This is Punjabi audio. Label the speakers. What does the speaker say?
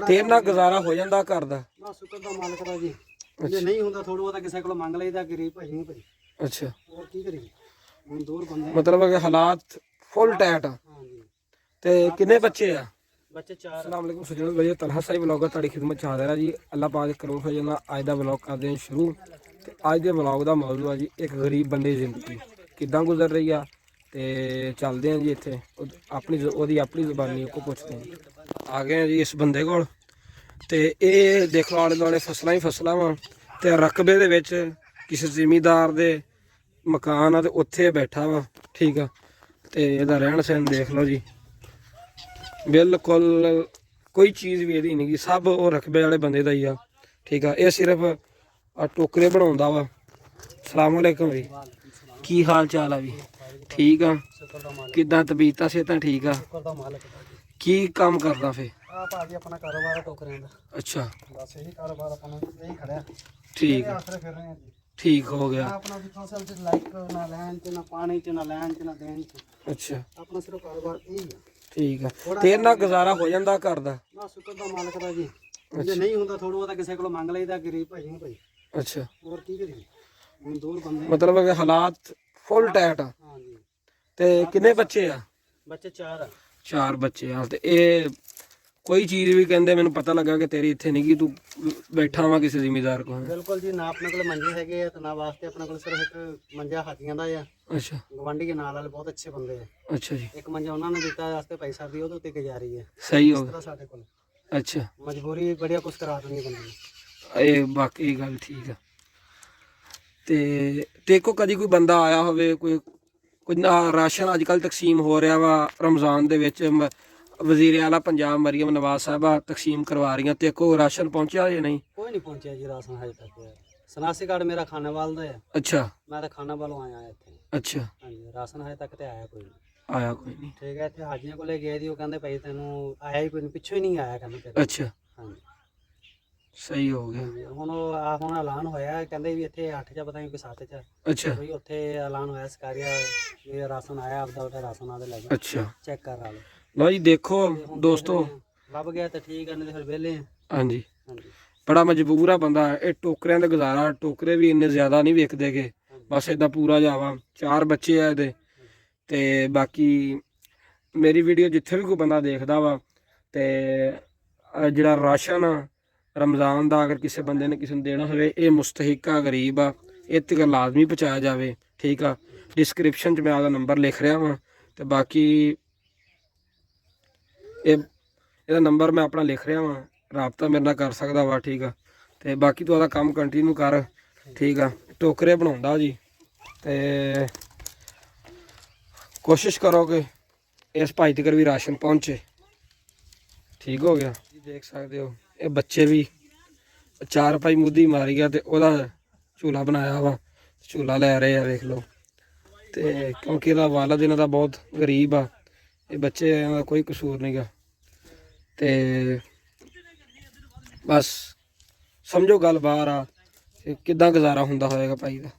Speaker 1: ਤੇ ਇਹਨਾਂ ਗੁਜ਼ਾਰਾ ਹੋ ਜਾਂਦਾ ਘਰ ਦਾ?
Speaker 2: ਬਸ ਸ਼ੁਕਰ ਦਾ ਮਾਲਕ ਦਾ ਜੀ। ਜੇ ਨਹੀਂ ਹੁੰਦਾ ਥੋੜਾ ਬਹੁਤਾ ਕਿਸੇ ਕੋਲ ਮੰਗ ਲਈਦਾ, ਗਰੀਬ ਭਾਈ ਨਹੀਂ ਭਾਈ।
Speaker 1: ਅੱਛਾ,
Speaker 2: ਹੋਰ ਕੀ ਕਰੀਏ, ਹੁਣ ਦੂਰ ਬੰਦੇ।
Speaker 1: ਮਤਲਬ ਕਿ ਹਾਲਾਤ ਫੁੱਲ ਟਾਈਟ ਆ।
Speaker 2: ਹਾਂਜੀ।
Speaker 1: ਤੇ ਕਿੰਨੇ ਬੱਚੇ ਆ?
Speaker 2: ਬੱਚੇ 4।
Speaker 1: अस्सलाम वालेकुम सज्जनों, भाई तलहा साहिब व्लॉगर ਤੁਹਾਡੀ ਖਿਦਮਤ ਚ ਹਾਜ਼ਰ ਆ ਜੀ। ਅੱਲਾਹ ਪਾਕ ਦੇ ਕਰਮ ਫਜ਼ਲ ਨਾਲ ਅੱਜ ਦਾ ਵਲੌਗ ਕਰਦੇ ਹਾਂ ਸ਼ੁਰੂ। ਤੇ ਅੱਜ ਦੇ ਵਲੌਗ ਦਾ ਮੌਜੂ ਆ ਜੀ ਇੱਕ ਗਰੀਬ ਬੰਦੇ ਦੀ ਜ਼ਿੰਦਗੀ ਕਿੱਦਾਂ ਗੁਜ਼ਰ ਰਹੀ ਆ। ਤੇ ਚੱਲਦੇ ਆ ਜੀ ਇੱਥੇ ਉਹਦੀ ਆਪਣੀ ਜ਼ੁਬਾਨੀ ਕੋ ਪੁੱਛਦੇ ਆ। ਆ ਗਏ ਆ ਜੀ ਇਸ ਬੰਦੇ ਕੋਲ। ਤੇ ਇਹ ਦੇਖ ਲਓ ਆਲੇ ਦੁਆਲੇ ਫਸਲਾਂ ਹੀ ਫਸਲਾਂ ਵਾ ਤੇ ਰਕਬੇ ਦੇ ਵਿੱਚ ਕਿਸੇ ਜ਼ਿਮੀਂਦਾਰ ਦੇ ਮਕਾਨ ਆ ਤੇ ਉੱਥੇ ਬੈਠਾ ਵਾ। ਠੀਕ ਆ, ਤੇ ਇਹਦਾ ਰਹਿਣ ਸਹਿਣ ਦੇਖ ਲਓ ਜੀ। बिल्कुल कोई चीज़ भी यही नहीं, सब वो रकबे वाले बंदे का ही आ। ठीक है, ये सिर्फ टोकरे बनाता वा। सलाम वालेकुम जी, की हाल चाल है भी? ठीक आ, किदा तबीयत सेहत ठीक आ? की काम करदा फिर?
Speaker 2: अपना कारोबार टोकरियां दा।
Speaker 1: अच्छा,
Speaker 2: बस यही कारोबार अपना यही खड़ा।
Speaker 1: ठीक
Speaker 2: आसरे फिर रहे हैं जी।
Speaker 1: ठीक हो गया।
Speaker 2: अपना भी फसल च लाइक ना लैन च ना पानी च ना लैन च ना देन च।
Speaker 1: अच्छा,
Speaker 2: अपना सिर्फ कारोबार यही है।
Speaker 1: ठीक है, ਤੇ ਇਹਨਾਂ ਗੁਜ਼ਾਰਾ ਹੋ ਜਾਂਦਾ ਘਰ ਦਾ?
Speaker 2: ਬਸ ਸ਼ੁਕਰ ਦਾ ਮਾਲਕ ਦਾ ਜੀ। ਜੇ ਨਹੀਂ ਹੁੰਦਾ ਥੋੜਾ ਬਹੁਤਾ ਕਿਸੇ ਕੋਲ ਮੰਗ ਲਈਦਾ, ਗਰੀਬ ਭਾਈ ਨਹੀਂ ਭਾਈ।
Speaker 1: ਅੱਛਾ,
Speaker 2: ਹੋਰ ਕੀ ਕਰੀਏ, ਹੁਣ ਦੂਰ ਬੰਦੇ।
Speaker 1: ਮਤਲਬ ਕਿ ਹਾਲਾਤ ਫੁੱਲ ਟਾਈਟ ਆ।
Speaker 2: ਹਾਂਜੀ।
Speaker 1: ਤੇ ਕਿੰਨੇ ਬੱਚੇ ਆ?
Speaker 2: ਬੱਚੇ 4 ਆ।
Speaker 1: 4 ਬੱਚੇ ਆ। ਤੇ ਇਹ ਕੋਈ ਚੀਜ਼ ਵੀ ਕਹਿੰਦੇ ਮੈਨੂੰ ਪਤਾ ਲੱਗਾ ਕਿ ਤੇਰੀ ਇੱਥੇ ਨਹੀਂ ਗੀ, ਤੂੰ ਬੈਠਾ ਵਾ ਕਿਸੇ ਜ਼ਿਮੀਂਦਾਰ ਕੋਲ?
Speaker 2: ਬਿਲਕੁਲ ਜੀ, ਨਾ ਆਪਣੇ ਕੋਲ ਮੰਜੇ ਹੈਗੇ ਆ ਤੇ ਨਾ ਵਾਸਤੇ ਆਪਣੇ ਕੋਲ ਸਿਰਫ ਇੱਕ ਮੰਜਾ ਹਾਥੀਆਂ ਦਾ ਆ।
Speaker 1: ਅੱਛਾ,
Speaker 2: ਗਵਾਂਢੀ ਦੇ ਨਾਲ ਵਾਲੇ ਬਹੁਤ ਅੱਛੇ ਬੰਦੇ ਆ।
Speaker 1: ਅੱਛਾ ਜੀ,
Speaker 2: ਇੱਕ ਮੰਜਾ ਉਹਨਾਂ ਨੇ ਦਿੱਤਾ ਵਾਸਤੇ ਪੈਸਾ ਵੀ ਉਹਦੇ ਉੱਤੇ ਗੁਜ਼ਾਰੀ ਹੈ।
Speaker 1: ਸਹੀ ਹੋ
Speaker 2: ਇਸ
Speaker 1: ਗਿਆ।
Speaker 2: ਤਰ੍ਹਾਂ ਸਾਡੇ ਕੋਲ
Speaker 1: ਅੱਛਾ,
Speaker 2: ਮਜਬੂਰੀ ਬੜੀਆ ਕੁਛ ਕਰਾ ਦਿੰਦੀ ਬੰਦੇ ਨੂੰ।
Speaker 1: ਇਹ ਬਾਕੀ ਗੱਲ ਠੀਕ ਆ। ਤੇ ਕੋ ਕਦੀ ਕੋਈ ਬੰਦਾ ਆਇਆ ਹੋਵੇ, ਕੋਈ ਨਾ ਰਾਸ਼ਨ ਅੱਜ ਕੱਲ੍ਹ ਤਕਸੀਮ ਹੋ ਰਿਹਾ ਵਾ ਰਮਜ਼ਾਨ ਦੇ ਵਿੱਚ, ਵਜ਼ੀਰ ਆਲਾ ਪੰਜਾਬ ਮਰੀਮ ਨਵਾਜ਼ ਸਾਹਿਬਾ ਤਕਸੀਮ ਕਰਵਾ ਰਹੀਆਂ, ਤੇ ਕੋ ਰਾਸ਼ਨ ਪਹੁੰਚਿਆ ਜਾਂ ਨਹੀਂ?
Speaker 2: ਕੋਈ ਨਹੀਂ ਪਹੁੰਚਿਆ ਜੀ ਰਾਸ਼ਨ ਹਜੇ ਤੱਕ। ਸਨਾਸੀ ਕਾਰਡ ਮੇਰਾ ਖਾਨਾਵਾਲ ਦਾ ਹੈ।
Speaker 1: ਅੱਛਾ,
Speaker 2: ਮੈਂ ਤਾਂ ਖਾਨਾਵਾਲੋਂ ਆਇਆ ਇੱਥੇ।
Speaker 1: ਅੱਛਾ,
Speaker 2: ਹਾਂਜੀ, ਰਾਸ਼ਨ ਹਜੇ ਤੱਕ ਤੇ ਆਇਆ ਕੋਈ ਨਹੀਂ।
Speaker 1: ਆਇਆ ਕੋਈ ਨਹੀਂ?
Speaker 2: ਠੀਕ ਹੈ, ਇੱਥੇ ਹਾਜੀਆਂ ਕੋਲੇ ਗਏ ਦੀ, ਉਹ ਕਹਿੰਦੇ ਭਾਈ ਤੈਨੂੰ ਆਇਆ ਹੀ ਕੋਈ ਨਹੀਂ, ਪਿੱਛੋਂ ਹੀ ਨਹੀਂ ਆਇਆ ਕਹਿੰਦੇ ਤੇਰੇ।
Speaker 1: ਅੱਛਾ,
Speaker 2: ਹਾਂਜੀ,
Speaker 1: ਸਹੀ ਹੋ ਗਿਆ।
Speaker 2: ਹਾਂਜੀ। ਹੁਣ ਹੁਣ ਐਲਾਨ ਹੋਇਆ, ਕਹਿੰਦੇ ਵੀ ਇੱਥੇ 8 ਚ ਪਤਾ ਨਹੀਂ ਕੋਈ 7 ਚ
Speaker 1: ਅੱਛਾ,
Speaker 2: ਕੋਈ ਉੱਥੇ ਐਲਾਨ ਹੋਇਆ ਸਕਾਰੀਆ ਇਹ ਰਾਸ਼ਨ ਆਇਆ, ਆਪਦਾ ਰਾਸ਼ਨ ਆਦੇ ਲੈ ਜਾ
Speaker 1: ਅੱਛਾ,
Speaker 2: ਚੈੱਕ ਕਰ ਲਾ ਲਓ।
Speaker 1: ਲਓ ਜੀ ਦੇਖੋ ਦੋਸਤੋ,
Speaker 2: ਲੱਭ ਗਿਆ ਤਾਂ ਠੀਕ ਹੈ, ਨਹੀਂ ਤਾਂ ਫਿਰ ਵਿਹਲੇ ਆ।
Speaker 1: ਹਾਂਜੀ,
Speaker 2: ਹਾਂਜੀ।
Speaker 1: ਬੜਾ ਮਜਬੂਰ ਆ ਬੰਦਾ। ਇਹ ਟੋਕਰਿਆਂ ਦਾ ਗੁਜ਼ਾਰਾ, ਟੋਕਰੇ ਵੀ ਇੰਨੇ ਜ਼ਿਆਦਾ ਨਹੀਂ ਵਿਕਦੇਗੇ, ਬਸ ਇਦਾਂ ਪੂਰਾ ਜਾਵਾ। 4 ਬੱਚੇ ਆ ਇਹਦੇ। ਤੇ ਬਾਕੀ ਮੇਰੀ ਵੀਡੀਓ ਜਿੱਥੇ ਵੀ ਕੋਈ ਬੰਦਾ ਦੇਖਦਾ ਵਾ ਤੇ ਜਿਹੜਾ ਰਾਸ਼ਨ ਰਮਜ਼ਾਨ ਦਾ ਅਗਰ ਕਿਸੇ ਬੰਦੇ ਨੇ ਕਿਸੇ ਨੂੰ ਦੇਣਾ ਹੋਵੇ, ਇਹ ਮੁਸਤਹਿਕ ਆ, ਗਰੀਬ ਆ, ਇਹ ਤੱਕ ਲਾਜ਼ਮੀ ਪਹੁੰਚਾਇਆ ਜਾਵੇ। ਠੀਕ ਆ, ਡਿਸਕ੍ਰਿਪਸ਼ਨ 'ਚ ਮੈਂ ਆਪਦਾ ਨੰਬਰ ਲਿਖ ਰਿਹਾ ਵਾਂ, ਤੇ ਬਾਕੀ ਇਹਦਾ ਨੰਬਰ ਮੈਂ ਆਪਣਾ ਲਿਖ ਰਿਹਾ ਵਾਂ, ਰਾਬਤਾ ਮੇਰੇ ਨਾਲ ਕਰ ਸਕਦਾ ਵਾ। ਠੀਕ ਆ, ਤੇ ਬਾਕੀ ਤੂੰ ਆਪਦਾ ਕੰਮ ਕੰਟੀਨਿਊ ਕਰ। ਠੀਕ ਆ, ਟੋਕਰੇ ਬਣਾਉਂਦਾ ਜੀ, ਤੇ ਕੋਸ਼ਿਸ਼ ਕਰੋ ਕਿ ਇਸ ਭਾਈ ਤੱਕ ਵੀ ਰਾਸ਼ਨ ਪਹੁੰਚੇ। ਠੀਕ ਹੋ ਗਿਆ ਜੀ, ਦੇਖ ਸਕਦੇ ਹੋ ਇਹ ਬੱਚੇ ਵੀ 4 ਭਾਈ ਮੁੱਦੀ ਮਾਰੀ ਗਿਆ ਤੇ ਉਹਦਾ ਝੂਲਾ ਬਣਾਇਆ ਵਾ, ਝੂਲਾ ਲੈ ਰਹੇ ਆ ਦੇਖ ਲਓ। ਤੇ ਕਿਉਂਕਿ ਇਹਦਾ ਵਾਲਦ ਇਹਨਾਂ ਦਾ ਬਹੁਤ ਗਰੀਬ ਆ, ਇਹ ਬੱਚੇ ਦਾ ਕੋਈ ਕਸੂਰ ਨਹੀਂ ਗਾ। ਤੇ ਬਸ ਸਮਝੋ ਗੱਲ ਬਾਹਰ ਆ, ਕਿੱਦਾਂ ਗੁਜ਼ਾਰਾ ਹੁੰਦਾ ਹੋਏਗਾ ਭਾਈ ਦਾ।